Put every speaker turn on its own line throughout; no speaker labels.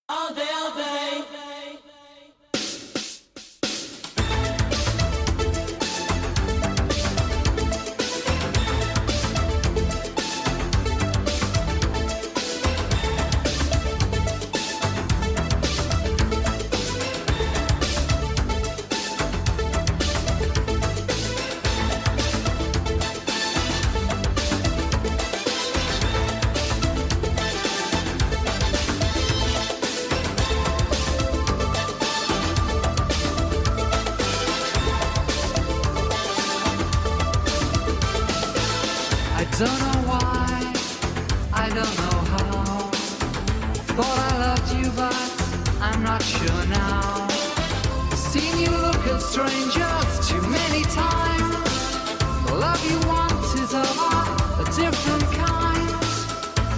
All day, all day.
Don't know why, I don't know how. Thought I loved you, but I'm not sure now. Seen you look at strangers too many times. The love you want is of a different kind.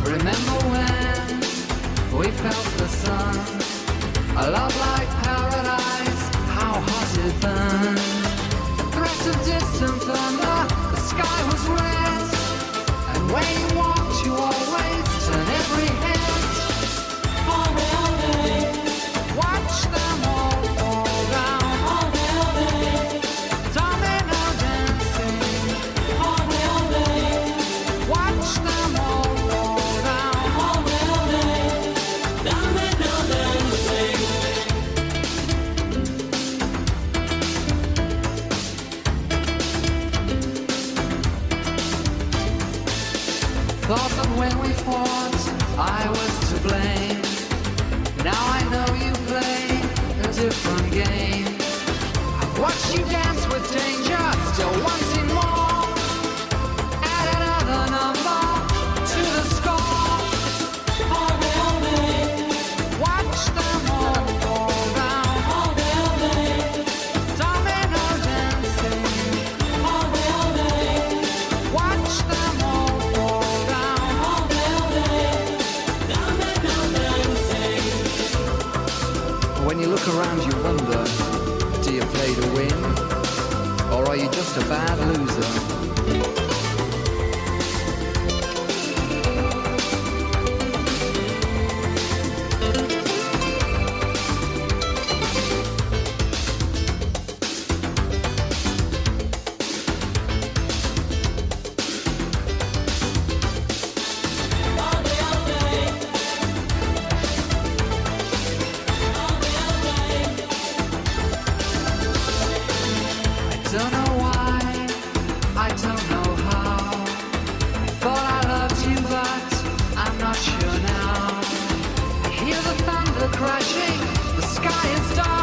Remember when we felt the sun? A love like paradise, how hot it burned. The threat of distant thunder, the sky was red. When you walk, you always turn every head.
All day, all day.
Watch them all fall down.
All day, all day.
Domino dancing.
All day, all day.
Watch them all fall down.
All day, all day. Domino dancing.
Thought that when we fought, I was to blame. Now I know you play a different game. I've watched you dance with danger, still wanting more. Add another number to the score.
All day, all day.
Watch them all fall down.
All day, all day.
Domino dancing.
All day, all day.
Watch them all fall down.
All day, all day. Domino dancing.
When you look around, you wonder, do you play to win? Or are you just a bad loser?
All day, all day. All day, all day.
Don't know why, I don't know how. I thought I loved you, but I'm not sure now. I hear the thunder crashing, the sky is dark.